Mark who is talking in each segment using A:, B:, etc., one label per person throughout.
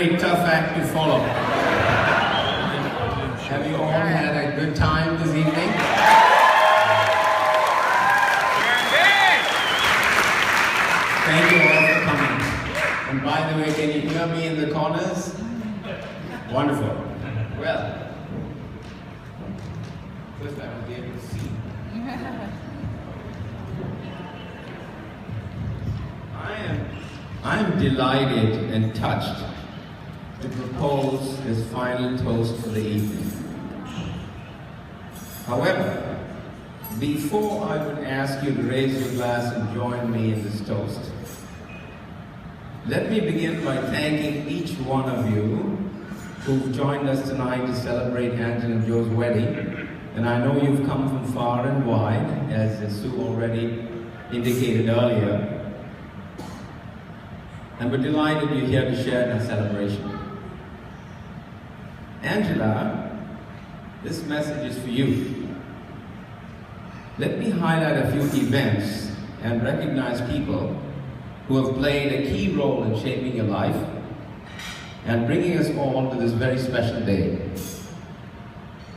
A: very tough act to follow. Have you all had a good time this evening? Thank you all for coming. And by the way, can you hear me in the corners? Wonderful. Well, first I will be able to see. I am delighted and touched to propose this final toast for the evening. However, before I would ask you to raise your glass and join me in this toast, let me begin by thanking each one of you who've joined us tonight to celebrate Angela and Joe's wedding. And I know you've come from far and wide, as Sue already indicated earlier. And we're delighted you're here to share in our celebration. Angela, this message is for you. Let me highlight a few events and recognize people who have played a key role in shaping your life and bringing us all to this very special day.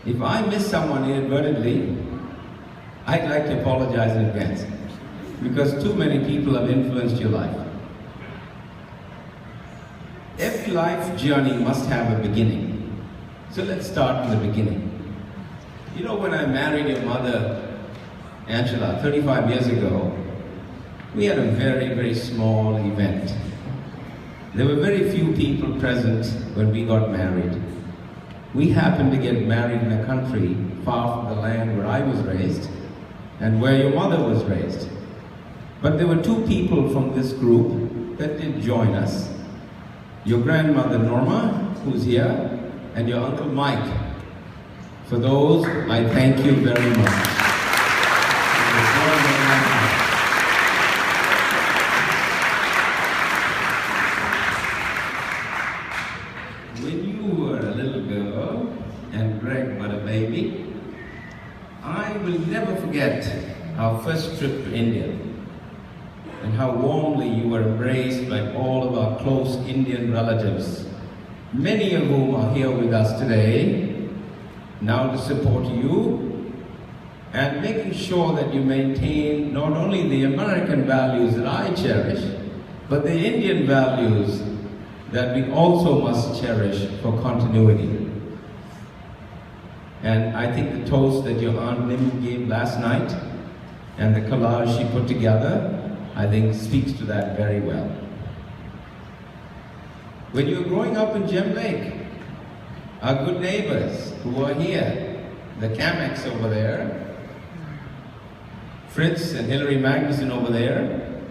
A: If I miss someone inadvertently, I'd like to apologize in advance, because too many people have influenced your life. Every life journey must have a beginning. So let's start from the beginning. You know, when I married your mother, Angela, 35 years ago, we had a very, very small event. There were very few people present when we got married. We happened to get married in a country far from the land where I was raised and where your mother was raised. But there were two people from this group that did join us. Your grandmother Norma, who's here, and your Uncle Mike. For those, I thank you very much. When you were a little girl, and Greg was a baby, I will never forget our first trip to India, and how warmly you were embraced by all of our close Indian relatives, many of whom are here with us today, now to support you, and making sure that you maintain not only the American values that I cherish, but the Indian values that we also must cherish for continuity. And I think the toast that your Aunt Nim gave last night, and the collage she put together, I think speaks to that very well. When you were growing up in Gem Lake, our good neighbors who are here, the Kamex over there, Fritz and Hillary Magnuson over there,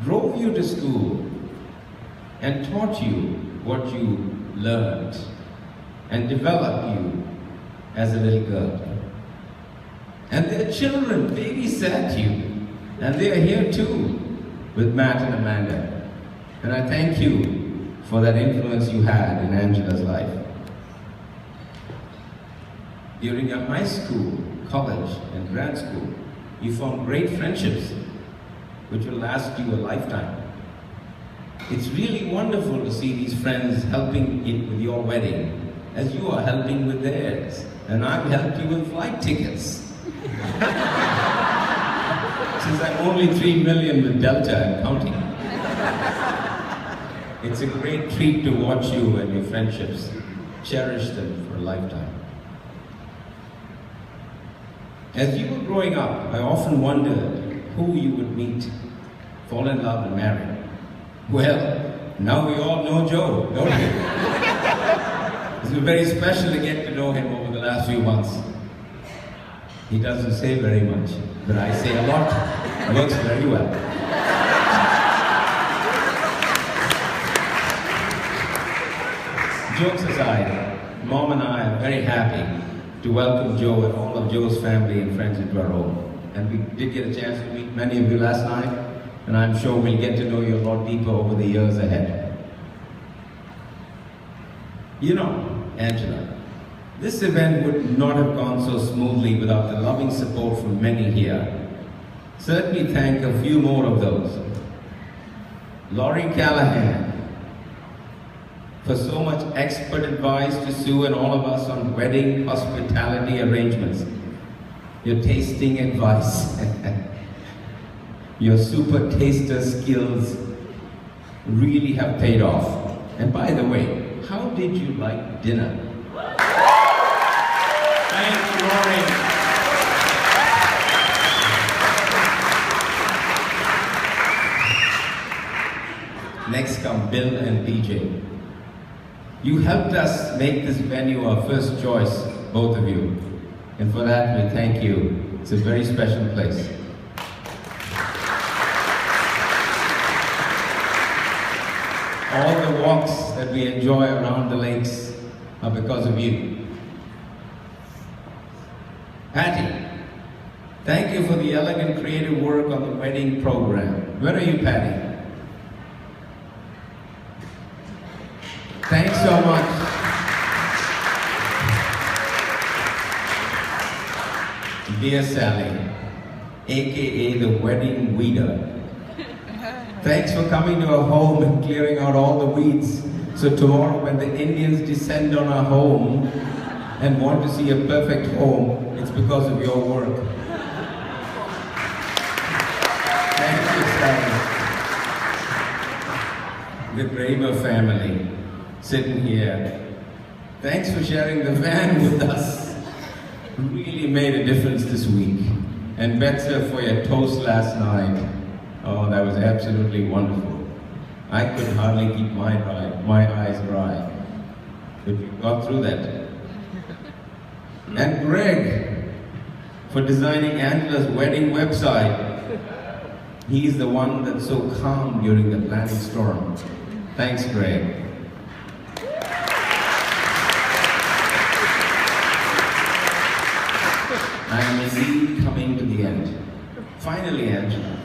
A: drove you to school and taught you what you learned and developed you as a little girl. And their children babysat you. And they are here too, with Matt and Amanda. And I thank you for that influence you had in Angela's life. During your high school, college, and grad school, you formed great friendships, which will last you a lifetime. It's really wonderful to see these friends helping with your wedding, as you are helping with theirs. And I've helped you with flight tickets. Since I'm only 3 million with Delta and counting. It's a great treat to watch you and your friendships. Cherish them for a lifetime. As you were growing up, I often wondered who you would meet, fall in love and marry. Well, now we all know Joe, don't we? It's been very special to get to know him over the last few months. He doesn't say very much, but I say a lot. It works very well. Jokes aside, Mom and I are very happy to welcome Joe and all of Joe's family and friends into our home. And we did get a chance to meet many of you last night, and I'm sure we'll get to know you a lot deeper over the years ahead. You know, Angela, this event would not have gone so smoothly without the loving support from many here. So let me thank a few more of those. Laurie Callahan, for so much expert advice to Sue and all of us on wedding hospitality arrangements. Your tasting advice, your super taster skills really have paid off. And by the way, how did you like dinner? Thank you, Rory. Next come Bill and PJ. You helped us make this venue our first choice, both of you. And for that, we thank you. It's a very special place. All the walks that we enjoy around the lakes are because of you. Patty, thank you for the elegant creative work on the wedding program. Where are you, Patty? Thanks so much. Dear Sally, aka the wedding weeder. Thanks for coming to our home and clearing out all the weeds. So tomorrow when the Indians descend on our home and want to see a perfect home, it's because of your work. Thank you, Sally. The Graber family, sitting here. Thanks for sharing the van with us. Really made a difference this week. And Betsa, for your toast last night. Oh, that was absolutely wonderful. I could hardly keep my eyes dry. But we got through that. And Greg, for designing Angela's wedding website. He's the one that's so calm during the planning storm. Thanks, Greg. I am indeed coming to the end. Finally, Angela.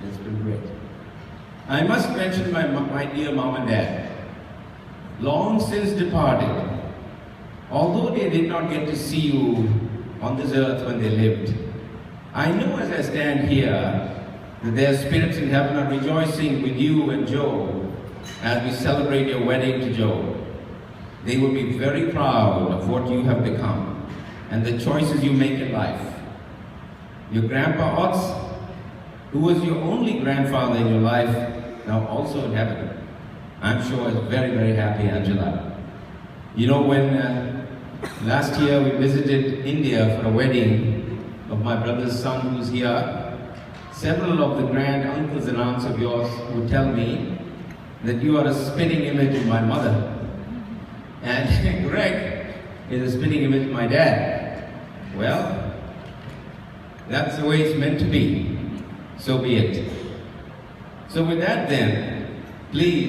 A: It's been great. I must mention my dear mom and dad. Long since departed, although they did not get to see you on this earth when they lived, I know as I stand here that their spirits in heaven are rejoicing with you and Joe as we celebrate your wedding to Joe. They will be very proud of what you have become and the choices you make in life. Your Grandpa Otts, who was your only grandfather in your life, now also in heaven, I'm sure is very, very happy, Angela. You know, when last year we visited India for a wedding of my brother's son who's here, several of the grand uncles and aunts of yours would tell me that you are a spitting image of my mother. And Greg is a spitting image of my dad. Well, that's the way it's meant to be. So be it. So with that then, please